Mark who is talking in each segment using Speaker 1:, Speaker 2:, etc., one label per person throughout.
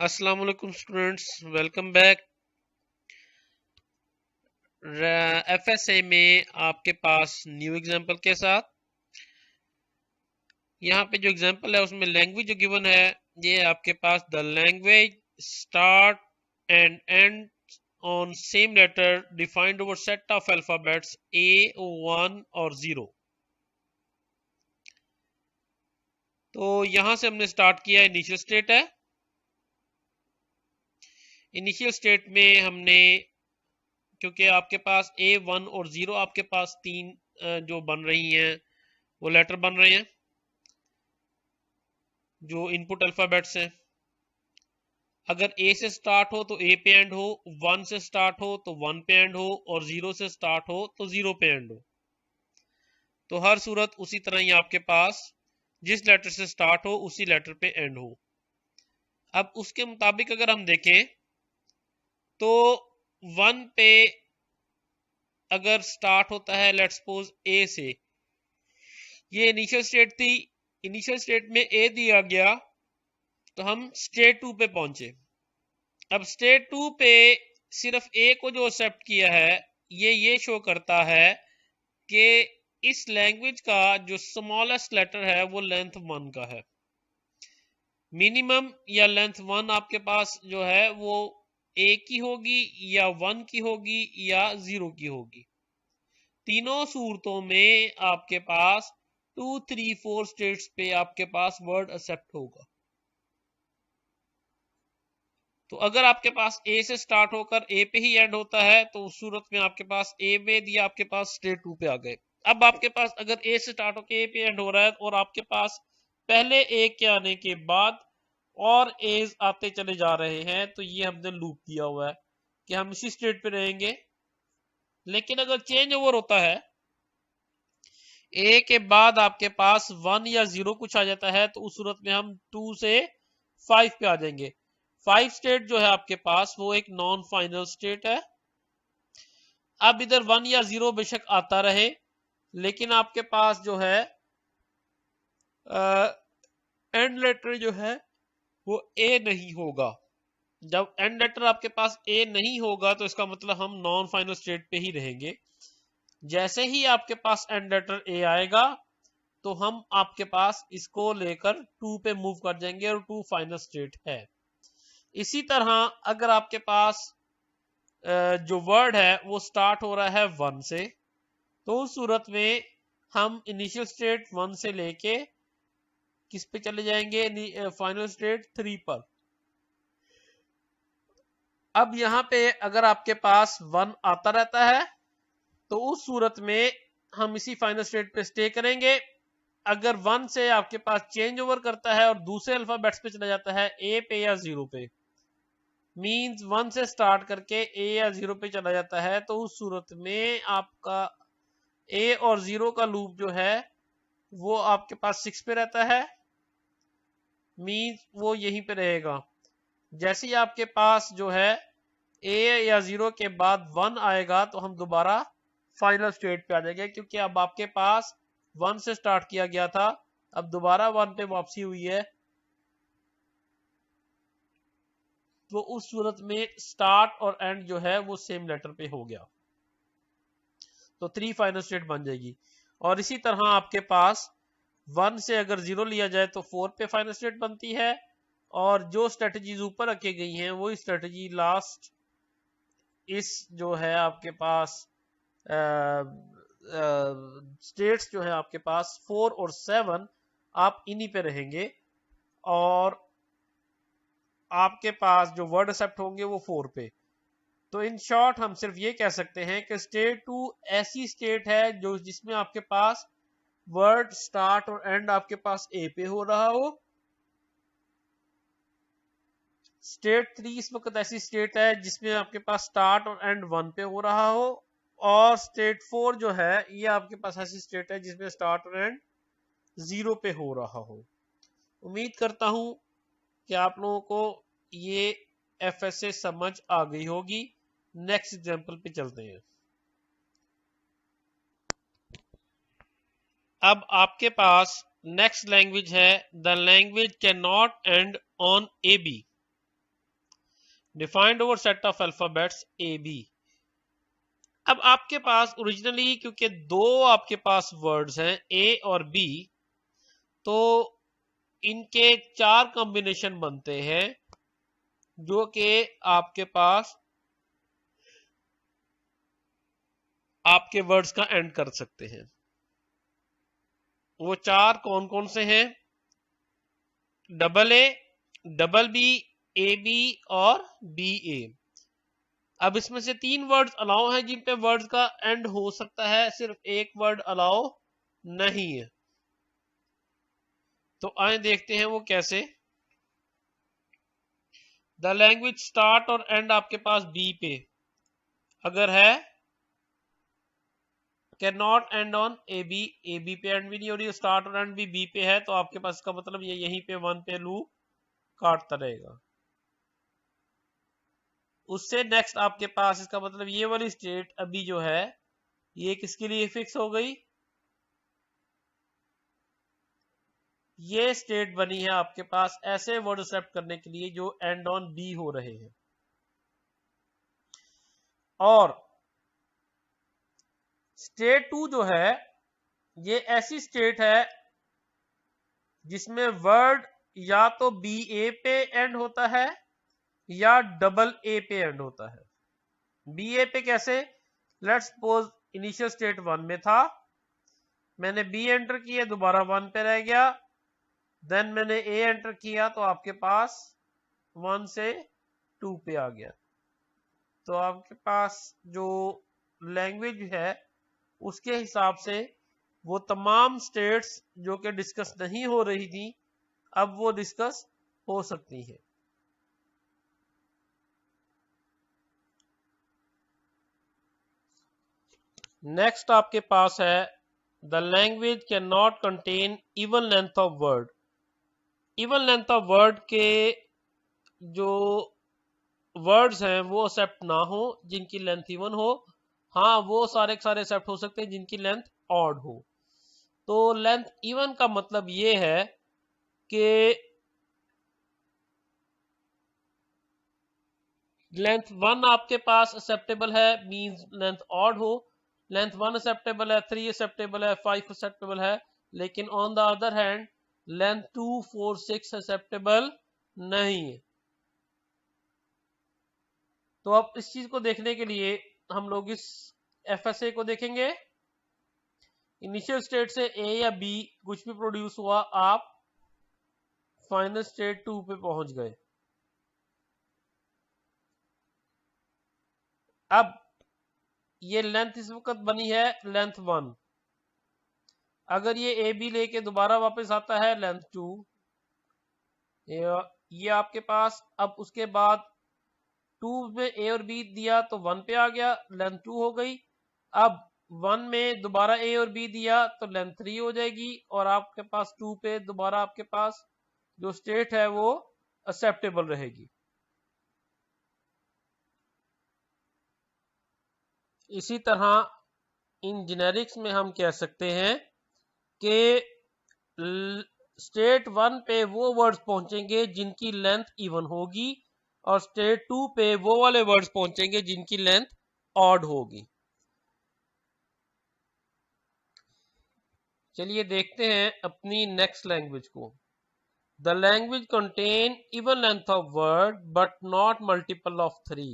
Speaker 1: अस्सलाम वालेकुम students, welcome back. FSA में आपके पास न्यू एग्जांपल के साथ यहाँ पे जो एग्जांपल है उसमें लैंग्वेज जो गिवन है ये है आपके पास the language start and end on same letter defined over set of alphabets A1 और 0। तो यहां से हमने स्टार्ट किया, इनिशियल स्टेट है। इनिशियल स्टेट में हमने, क्योंकि आपके पास A1 और 0 आपके पास तीन जो बन रही हैं वो लेटर बन रहे हैं जो इनपुट अल्फाबेट्स हैं। अगर A से स्टार्ट हो तो A पे एंड हो, 1 से स्टार्ट हो तो 1 पे एंड हो, और 0 से स्टार्ट हो तो 0 पे एंड हो। तो हर सूरत उसी तरह ही आपके पास जिस लेटर से स्टार्ट हो उसी लेटर पे एंड हो। अब उसके मुताबिक अगर हम देखें तो 1 पे अगर स्टार्ट होता है लेट्स सपोज A से, ये इनिशियल स्टेट थी। इनिशियल स्टेट में A दिया गया तो हम स्टेट 2 पे पहुंचे। अब स्टेट 2 पे सिर्फ A को जो एक्सेप्ट किया है ये शो करता है कि इस लैंग्वेज का जो स्मॉलेस्ट लेटर है वो लेंथ 1 का है। मिनिमम या लेंथ 1 आपके पास जो है वो A की होगी या 1 की होगी या 0 की होगी। तीनों सूरतों में आपके पास 2, 3, 4 स्टेट्स पे आपके पास वर्ड एक्सेप्ट होगा। तो अगर आपके पास A से स्टार्ट होकर A पे ही एंड होता है तो उस सूरत में आपके पास A में दिया, आपके पास स्टेट 2 पे आ गए। अब आपके पास अगर A से स्टार्ट होकर A पे एंड हो रहा है और आपके पास पहले A के आने के बाद और A's आते चले जा रहे हैं, तो ये हमने लूप दिया हुआ है कि हम इसी स्टेट पे रहेंगे। लेकिन अगर चेंज ओवर होता है, A के बाद आपके पास 1 या 0 कुछ आ जाता है, तो उस सूरत में हम 2 से 5 पे आ जाएंगे। 5 स्टेट जो है आपके पास वो एक नॉन फाइनल स्टेट है। अब इधर 1 या 0 बेशक आता रहे, लेकिन आपके पास जो है एंड लेटर जो है वो A नहीं होगा। जब एंड लेटर आपके पास A नहीं होगा तो इसका मतलब हम नॉन फाइनल स्टेट पे ही रहेंगे। जैसे ही आपके पास एंड लेटर A आएगा तो हम आपके पास इसको लेकर 2 पे मूव कर जाएंगे और 2 फाइनल स्टेट है। इसी तरह अगर आपके पास जो वर्ड है वो स्टार्ट हो रहा है 1 से, तो उस सूरत में हम इनिशियल स्टेट 1 से लेके किस पे चले जाएंगे, फाइनल स्टेट 3 पर। अब यहाँ पे अगर आपके पास 1 आता रहता है तो उस सूरत में हम इसी फाइनल स्टेट पे स्टे करेंगे। अगर 1 से आपके पास चेंज ओवर करता है और दूसरे अल्फाबेट्स पे चला जाता है A पे या 0 पे, मींस 1 से स्टार्ट करके A या 0 पे चला जाता है, तो उस सूरत में आपका A और 0 का लूप जो है वो आपके पास 6 पे रहता है, मींस वो यहीं पे रहेगा। जैसे ही आपके पास जो है A या 0 के बाद 1 आएगा तो हम दोबारा फाइनल स्टेट पे आ जाएंगे, क्योंकि अब आपके पास 1 से स्टार्ट किया गया था, अब दोबारा 1 पे वापसी हुई है, तो उस सूरत में स्टार्ट और एंड जो है वो सेम लेटर पे हो गया, तो 3 फाइनल स्टेट बन जाएगी। और इसी तरह आपके पास 1 से अगर 0 लिया जाए तो 4 पे फाइनल स्टेट बनती है, और जो स्ट्रेटजीज ऊपर रखी गई हैं वही स्ट्रेटजी लास्ट इस जो है आपके पास स्टेट्स जो है आपके पास 4 और 7 आप इन्हीं पे रहेंगे, और आपके पास जो वर्ड एक्सेप्ट होंगे वो 4 पे। तो इन शॉर्ट हम सिर्फ ये कह सकते हैं कि स्टेट 2 ऐसी स्टेट है जो जिसमें आपके पास वर्ड स्टार्ट और एंड आपके पास A पे हो रहा हो। स्टेट 3 इस वक्त ऐसी स्टेट है जिसमें आपके पास स्टार्ट और एंड 1 पे हो रहा हो, और स्टेट 4 जो है ये आपके पास ऐसी स्टेट है जिसमें स्टार्ट और एंड 0 पे हो रहा हो। उम्मीद करता हूं कि आप लोगों को ये एफएसए समझ आ गई होगी। नेक्स्ट एग्जांपल पे चलते हैं। अब आपके पास नेक्स्ट लैंग्वेज है the language can not end on AB। Defined over set of alphabets A B. अब आपके पास ओरिजिनली क्योंकि दो आपके पास वर्ड्स हैं ए और बी, तो इनके 4 कॉम्बिनेशन बनते हैं जो कि आपके पास आपके वर्ड्स का एंड कर सकते हैं। वो 4 कौन कौन से हैं? Double A, double B, A B और बी ए। अब इसमें से 3 वर्ड्स अलाउ हैं जिन पे वर्ड्स का एंड हो सकता है, सिर्फ एक वर्ड अलाउ नहीं है। तो आए देखते हैं वो कैसे। द लैंग्वेज स्टार्ट और एंड आपके पास बी पे अगर है, can not end on A B पे एंड भी नहीं हो रही, स्टार्ट और एंड भी बी पे है, तो आपके पास इसका मतलब ये यहीं पे 1 पे लूप काटता रहेगा। उससे नेक्स्ट आपके पास इसका मतलब ये वाली स्टेट अभी जो है ये किसके लिए फिक्स हो गई, ये स्टेट बनी है आपके पास ऐसे वर्ड एक्सेप्ट करने के लिए जो एंड ऑन बी हो रहे हैं। और स्टेट 2 जो है ये ऐसी स्टेट है जिसमें वर्ड या तो बी ए पे एंड होता है या डबल ए पे एंड होता है। बी ए पे कैसे? लेट्स सपोज इनिशियल स्टेट 1 में था, मैंने बी एंटर किया, दोबारा 1 पे रह गया, देन मैंने ए एंटर किया तो आपके पास 1 से 2 पे आ गया। तो आपके पास जो लैंग्वेज है उसके हिसाब से वो तमाम स्टेट्स जो कि डिस्कस नहीं हो रही थी अब वो डिस्कस हो सकती है। नेक्स्ट आपके पास है the language can not contain even length of word. Even length of word के जो वर्ड्स हैं वो एक्सेप्ट ना हो जिनकी लेंथ इवन हो। हाँ, वो सारे एक्सेप्ट हो सकते हैं जिनकी लेंथ ऑड हो। तो लेंथ इवन का मतलब ये है कि लेंथ 1 आपके पास एक्सेप्टेबल है, मींस लेंथ ऑड हो। लेंथ 1 एक्सेप्टेबल है, 3 एक्सेप्टेबल है, 5 एक्सेप्टेबल है, लेकिन on the other hand length 2, 4, 6 acceptable नहीं है। तो अब इस चीज को देखने के लिए हम लोग इस एफएसए को देखेंगे। इनिशियल स्टेट से ए या बी कुछ भी प्रोड्यूस हुआ, आप फाइनल स्टेट 2 पे पहुंच गए। अब ये लेंथ इस वक्त बनी है लेंथ 1, अगर ये ए बी लेके दोबारा वापस आता है लेंथ 2, ये आपके पास अब उसके बाद 2 में ए और बी दिया तो 1 पे आ गया, लेंथ 2 हो गई। अब 1 में दोबारा ए और बी दिया तो लेंथ 3 हो जाएगी, और आपके पास 2 पे दोबारा आपके पास जो स्टेट है वो एक्सेप्टेबल रहेगी। इसी तरह इन जेनेरिक्स में हम कह सकते हैं कि स्टेट 1 पे वो वर्ड्स पहुंचेंगे जिनकी लेंथ इवन होगी, और स्टेट 2 पे वो वाले वर्ड्स पहुंचेंगे जिनकी लेंथ ऑड होगी। चलिए देखते हैं अपनी नेक्स्ट लैंग्वेज को। The language contain even length of word but not multiple of 3,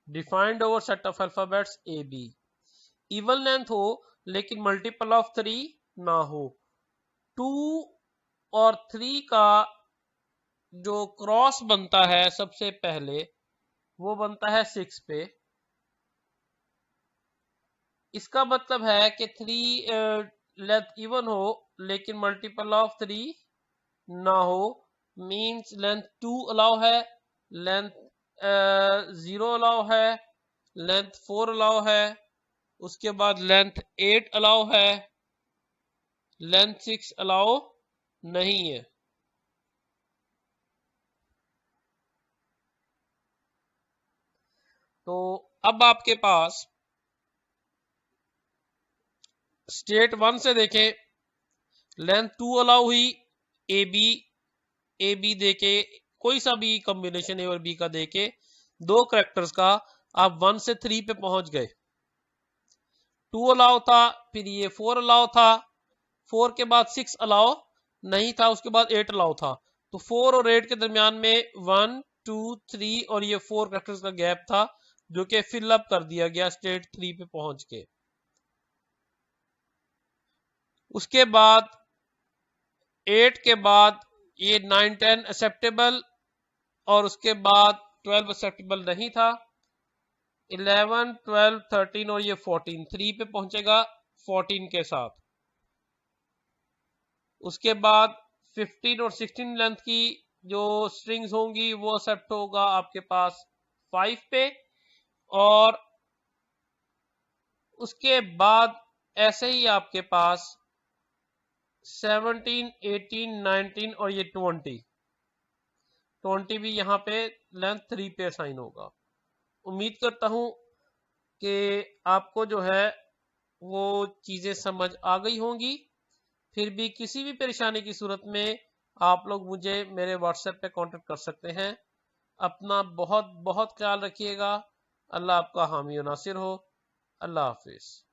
Speaker 1: defined over set of alphabets A B. Even length हो लेकिन मल्टीपल ऑफ 3 ना हो। 2 और 3 का जो क्रॉस बनता है सबसे पहले वो बनता है 6 पे। इसका मतलब है कि 3 लेंथ इवन हो लेकिन मल्टीपल ऑफ 3 ना हो, मींस लेंथ 2 अलाउ है, लेंथ 0 अलाउ है, लेंथ 4 अलाउ है, उसके बाद लेंथ 8 अलाउ है, लेंथ 6 अलाउ नहीं है। तो अब आपके पास स्टेट 1 से देखें, लेंथ 2 अलाउ हुई, ए बी देके कोई सा भी कॉम्बिनेशन ए और बी का देके 2 करेक्टर्स का, आप 1 से 3 पे पहुंच गए। 2 अलाउ था, फिर ये 4 अलाउ था, 4 के बाद 6 अलाउ नहीं था, उसके बाद 8 अलाउ था। तो 4 और 8 के दरमियान में 1 2 3 और ये 4 करेक्टर्स का गैप था, जो कि फिल अप कर दिया गया स्टेट 3 पे पहुंच के। उसके बाद 8 के बाद ये 9 10 एक्सेप्टेबल, और उसके बाद 12 एक्सेप्टेबल नहीं था। 11 12 13 और ये 14 3 पे पहुंचेगा 14 के साथ। उसके बाद 15 और 16 लेंथ की जो स्ट्रिंग्स होंगी वो एक्सेप्ट होगा आपके पास 5 पे, और उसके बाद ऐसे ही आपके पास 17 18 19 और ये 20 भी यहाँ पे लेंथ 3 पे असाइन होगा। उम्मीद करता हूं कि आपको जो है वो चीजें समझ आ गई होंगी। फिर भी किसी भी परेशानी की सूरत में आप लोग मुझे मेरे व्हाट्सएप पे कांटेक्ट कर सकते हैं। अपना बहुत बहुत ख्याल रखिएगा। अल्लाह आपका हामी और नासिर हो। अल्लाह हाफिज।